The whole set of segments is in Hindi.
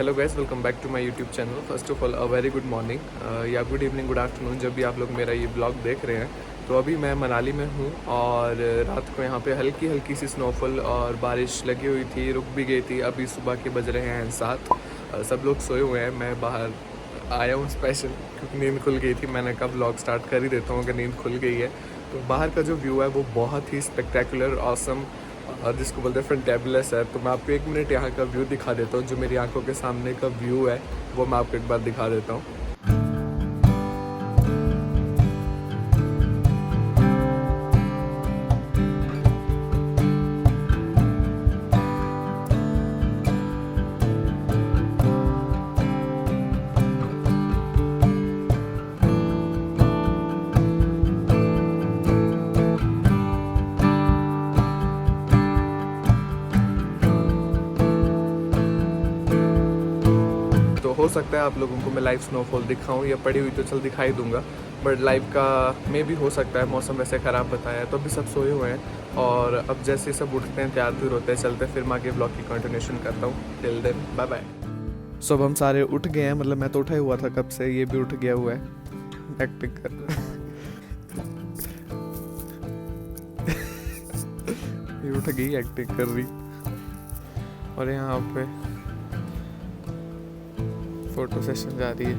Hello guys, welcome back to my YouTube channel. First of all a very good morning या गुड इवनिंग, गुड आफ्टरनून, जब भी आप लोग मेरा ये ब्लॉग देख रहे हैं। तो अभी मैं मनाली में हूँ और रात को यहाँ पे हल्की हल्की सी स्नोफॉल और बारिश लगी हुई थी, रुक भी गई थी। अभी सुबह के बज रहे हैं 7। सब लोग सोए हुए हैं। मैं बाहर आया हूँ स्पेशल क्योंकि नींद खुल गई थी। मैंने कहा ब्लॉग स्टार्ट कर ही देता हूँ अगर नींद खुल गई है। तो बाहर का जो व्यू है वो बहुत ही स्पेक्टेकुलर, ऑसम और जिसको बोलते हैं फैंटेबुलस है। तो मैं आपको 1 मिनट यहाँ का व्यू दिखा देता हूँ। जो मेरी आंखों के सामने का व्यू है वो मैं आपको एक बार दिखा देता हूँ। तो हो सकता है आप लोगों को मैं लाइव स्नोफॉल दिखाऊं, या पड़ी हुई तो चल दिखाई दूंगा, बट लाइव का मे भी हो सकता है। मौसम वैसे ख़राब बताया है तो अभी सब सोए हुए हैं और अब जैसे सब उठते हैं, तैयार तुर होते हैं, चलते हैं, फिर मैं आगे ब्लॉग की कंटिन्यूशन करता हूँ। Till then bye bye. So अब हम सारे उठ गए हैं, मतलब मैं तो उठा ही हुआ था कब से, ये भी उठ गया हुआ है एक्टिंग कर ये उठ गई एक्टिंग कर रही। और यहाँ पे फोटो सेशन जा रही है।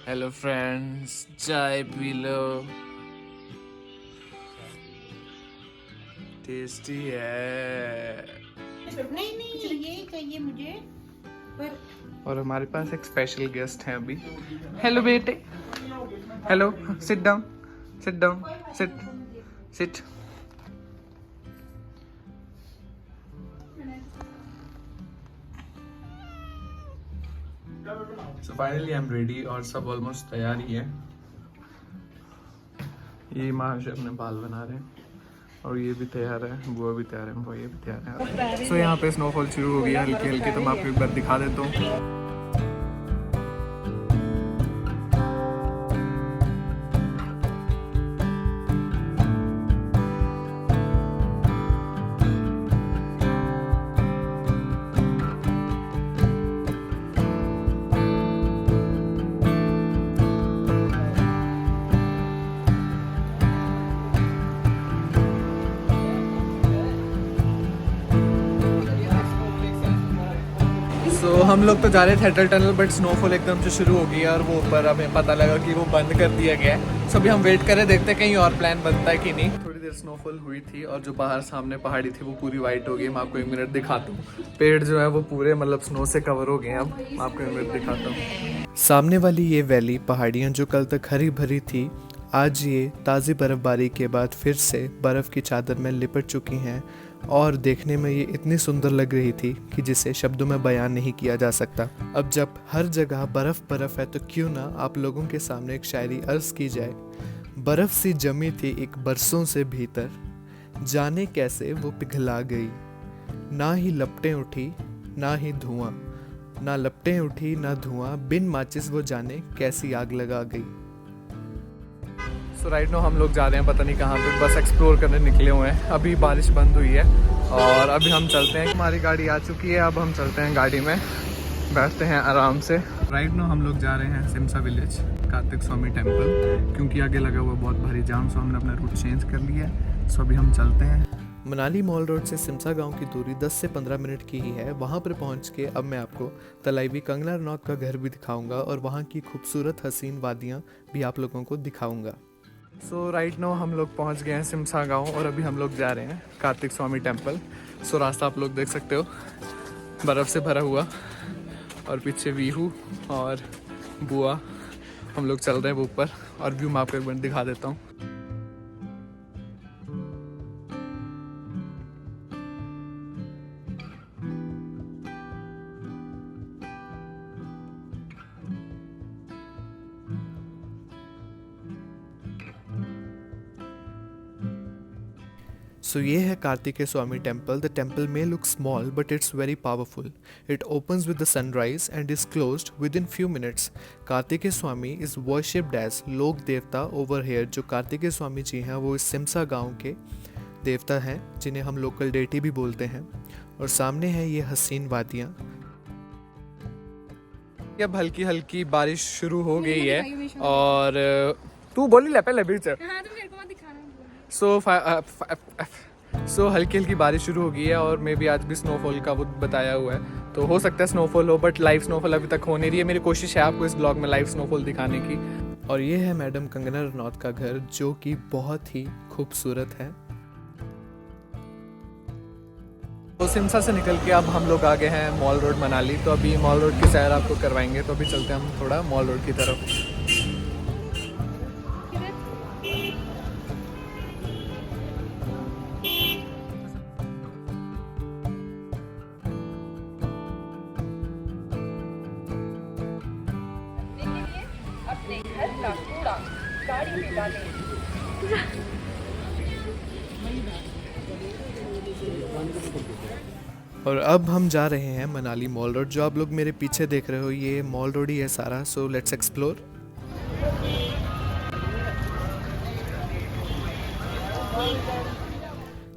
हेलो फ्रेंड्स, चाय पी लो, टेस्टी है। नहीं नहीं ये चाहिए मुझे पर और हमारे पास एक स्पेशल गेस्ट हैं अभी। हेलो बेटे, hello, sit down, sit down, sit sit. So finally I am ready और सब ऑलमोस्ट तैयार ही है। ये महाशय अपने बाल बना रहे हैं और ये भी तैयार है, बुआ भी तैयार है, भैया भी तैयार है। सो यहाँ पे स्नोफॉल शुरू हो गई है हल्की हल्की, तो मैं आपको एक बार दिखा देता हूँ। सो हम लोग तो जा रहे थे अटल टनल, बट स्नोफॉल एकदम से शुरू हो गई और वो ऊपर हमें पता लगा कि वो बंद कर दिया गया है। सो अभी हम वेट करें, देखते हैं कहीं और प्लान बनता है कि नहीं। थोड़ी देर स्नोफॉल हुई थी और जो बाहर सामने पहाड़ी थी वो पूरी वाइट हो गई। मैं आपको 1 मिनट दिखाता हूँ। पेड़ जो है वो पूरे मतलब स्नो से कवर हो गए हैं। अब मैं आपको 1 मिनट दिखाता हूँ। सामने वाली ये वैली, पहाड़ियाँ जो कल तक हरी भरी थी, आज ये ताज़ी बर्फबारी के बाद फिर से बर्फ़ की चादर में लिपट चुकी हैं और देखने में ये इतनी सुंदर लग रही थी कि जिसे शब्दों में बयान नहीं किया जा सकता। अब जब हर जगह बर्फ़ बर्फ़ है तो क्यों ना आप लोगों के सामने एक शायरी अर्ज़ की जाए। बर्फ़ सी जमी थी एक बरसों से भीतर, जाने कैसे वो पिघला गई। ना ही लपटें उठी ना ही धुआं, ना लपटें उठी ना धुआं, बिन माचिस वो जाने कैसी आग लगा गई। सो राइट नो हम लोग जा रहे हैं पता नहीं कहाँ पे, बस एक्सप्लोर करने निकले हुए हैं। अभी बारिश बंद हुई है और अभी हम चलते हैं। हमारी गाड़ी आ चुकी है, अब हम चलते हैं गाड़ी में, बैठते हैं आराम से। राइट नो हम लोग जा रहे हैं सिमसा विलेज, कार्तिक स्वामी टेम्पल, क्योंकि आगे लगा हुआ बहुत भारी जाम, सो हमने अपना रूट चेंज कर लिया है। सो अभी हम चलते हैं। मनाली मॉल रोड से सिमसा गांव की दूरी 10 से 15 मिनट की ही है। वहां पर पहुंच के अब मैं आपको तलाईवी कंगना रनौत का घर भी दिखाऊंगा और वहां की खूबसूरत हसीन वादियां भी आप लोगों को दिखाऊंगा। सो राइट नाउ हम लोग पहुंच गए हैं सिमसा गांव और अभी हम लोग जा रहे हैं कार्तिक स्वामी टेम्पल। सो रास्ता आप लोग देख सकते हो, बर्फ़ से भरा हुआ, और पीछे वीहू और बुआ। हम लोग चल रहे हैं वो ऊपर और व्यू मैं आपको एक बार दिखा देता हूँ। So ये है कार्तिकेय स्वामी temple. The temple may look small but it's very powerful. It opens with the sunrise and is closed within few minutes. Kartikeya Swami is worshipped as लोक देवता over here. जो कार्तिकेय स्वामी जी हैं वो इस सिमसा गांव के देवता हैं जिन्हें हम लोकल डेटी भी बोलते हैं. और सामने है ये हसीन वादियाँ. अब हल्की हल्की बारिश शुरू हो गई है और तू बोली ले पहले बीच सो हल्की हल्की बारिश शुरू हो गई है और मे भी आज भी स्नोफॉल का वो बताया हुआ है, तो हो सकता है स्नोफॉल हो, बट लाइव स्नोफॉल अभी तक हो नहीं रही है. मेरी कोशिश है आपको इस ब्लॉग में लाइव स्नोफॉल दिखाने की. और ये है मैडम कंगना रनौत का घर जो कि बहुत ही खूबसूरत है. तो सिमसा से निकल के अब हम लोग आ गए हैं मॉल रोड मनाली. तो अभी मॉल रोड की सैर आपको करवाएंगे, तो अभी चलते हैं हम थोड़ा मॉल रोड की तरफ. अपने घर का कूड़ा गाड़ी में डालें। और अब हम जा रहे हैं मनाली मॉल रोड. जो आप लोग मेरे पीछे देख रहे हो ये मॉल रोड ही है सारा. So let's explore.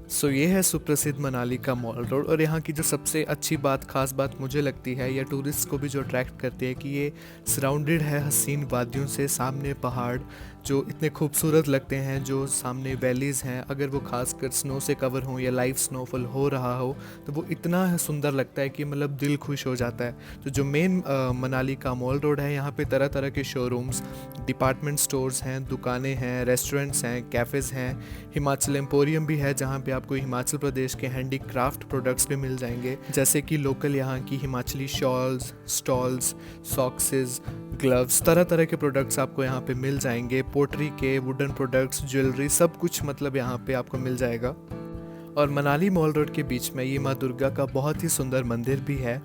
सो ये है सुप्रसिद्ध मनाली का मॉल रोड. और यहाँ की जो सबसे अच्छी बात, खास बात मुझे लगती है, या टूरिस्ट को भी जो अट्रैक्ट करती है, कि ये सराउंडेड है हसीन वादियों से. सामने पहाड़ जो इतने खूबसूरत लगते हैं, जो सामने वैलीज़ हैं, अगर वो खासकर स्नो से कवर हों या लाइव स्नोफॉल हो रहा हो तो वो इतना सुंदर लगता है कि मतलब दिल खुश हो जाता है. तो जो मेन मनाली का मॉल रोड है, यहाँ पे तरह तरह के शोरूम्स, डिपार्टमेंट स्टोर्स हैं, दुकानें हैं, रेस्टोरेंट्स हैं, कैफ़ेज़ हैं. हिमाचल एम्पोरियम भी है जहाँ पे आपको हिमाचल प्रदेश के हैंडीक्राफ्ट प्रोडक्ट्स भी मिल जाएंगे, जैसे कि लोकल यहाँ की हिमाचली शॉल्स, स्टॉल्स, सॉक्सेस, ग्लव्स, तरह तरह के प्रोडक्ट्स आपको यहाँ पे मिल जाएंगे. पोट्री के वुडन प्रोडक्ट्स, ज्वेलरी, सब कुछ मतलब यहाँ पे आपको मिल जाएगा. और मनाली मॉल रोड के बीच में ये माँ दुर्गा का बहुत ही सुंदर मंदिर भी है.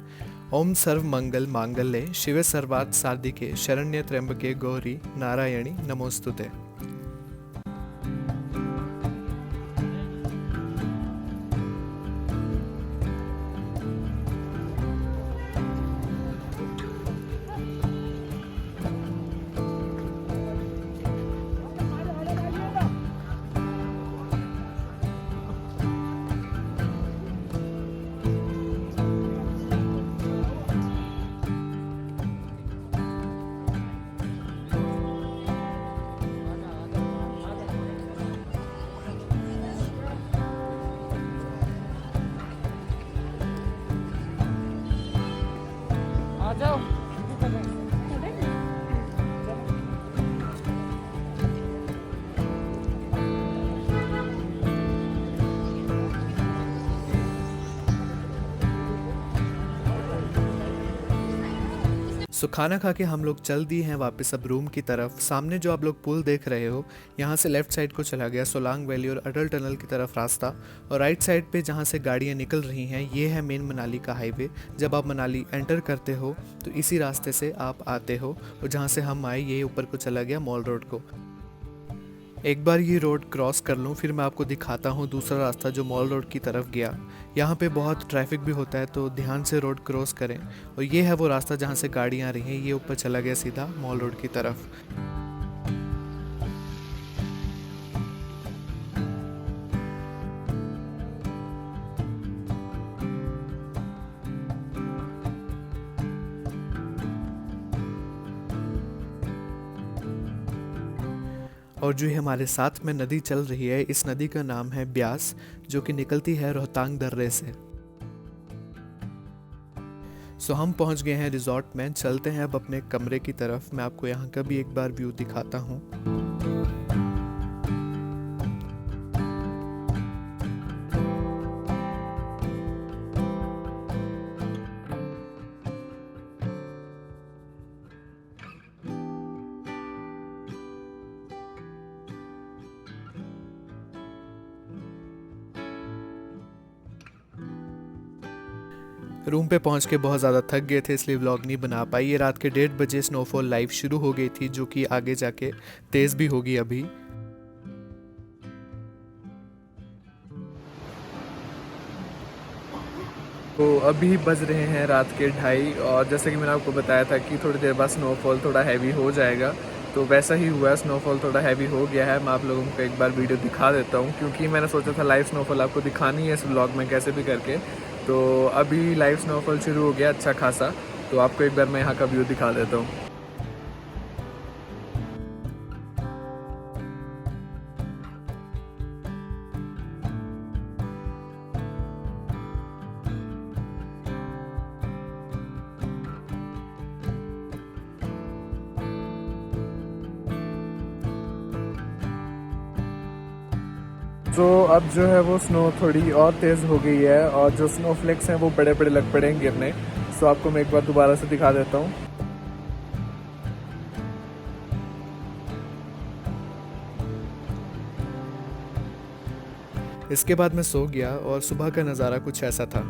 ओम सर्व मंगल मांगल्ये शिवे सर्वार्थ साधिके शरण्य त्र्यंबके गौरी नारायणी नमोस्तुते. सो खाना खा के हम लोग चल दिए हैं वापस अब रूम की तरफ. सामने जो आप लोग पुल देख रहे हो, यहाँ से लेफ्ट साइड को चला गया सोलांग वैली और अटल टनल की तरफ रास्ता. और राइट साइड पे जहाँ से गाड़ियाँ निकल रही हैं, ये है मेन मनाली का हाईवे. जब आप मनाली एंटर करते हो तो इसी रास्ते से आप आते हो. और जहाँ से हम आए ये ऊपर को चला गया मॉल रोड को. एक बार ये रोड क्रॉस कर लूँ फिर मैं आपको दिखाता हूँ दूसरा रास्ता जो मॉल रोड की तरफ गया. यहाँ पे बहुत ट्रैफिक भी होता है तो ध्यान से रोड क्रॉस करें. और ये है वो रास्ता जहाँ से गाड़ियाँ आ रही हैं. ये ऊपर चला गया सीधा मॉल रोड की तरफ. और जो हमारे साथ में नदी चल रही है, इस नदी का नाम है ब्यास, जो कि निकलती है रोहतांग दर्रे से. सो हम पहुंच गए हैं रिजॉर्ट में. चलते हैं अब अपने कमरे की तरफ. मैं आपको यहाँ का भी एक बार व्यू दिखाता हूँ. रूम पे पहुंच के बहुत ज़्यादा थक गए थे इसलिए व्लॉग नहीं बना पाई. ये रात के 1:30 बजे स्नोफॉल लाइव शुरू हो गई थी, जो कि आगे जाके तेज़ भी होगी अभी. तो अभी बज रहे हैं रात के 2:30 और जैसे कि मैंने आपको बताया था कि थोड़ी देर बाद स्नोफॉल थोड़ा हैवी हो जाएगा, तो वैसा ही हुआ है। स्नोफॉल थोड़ा हैवी हो गया है। मैं आप लोगों को एक बार वीडियो दिखा देता हूँ, क्योंकि मैंने सोचा था लाइव स्नोफॉल आपको दिखानी है इस व्लॉग में कैसे भी करके। तो अभी लाइव स्नोफॉल शुरू हो गया अच्छा खासा, तो आपको एक बार मैं यहाँ का व्यू दिखा देता हूँ। तो अब जो है वो स्नो थोड़ी और तेज़ हो गई है और जो स्नोफ्लेक्स हैं वो बड़े बड़े लग पड़े हैं गिरने। सो आपको मैं एक बार दोबारा से दिखा देता हूँ। इसके बाद मैं सो गया और सुबह का नज़ारा कुछ ऐसा था।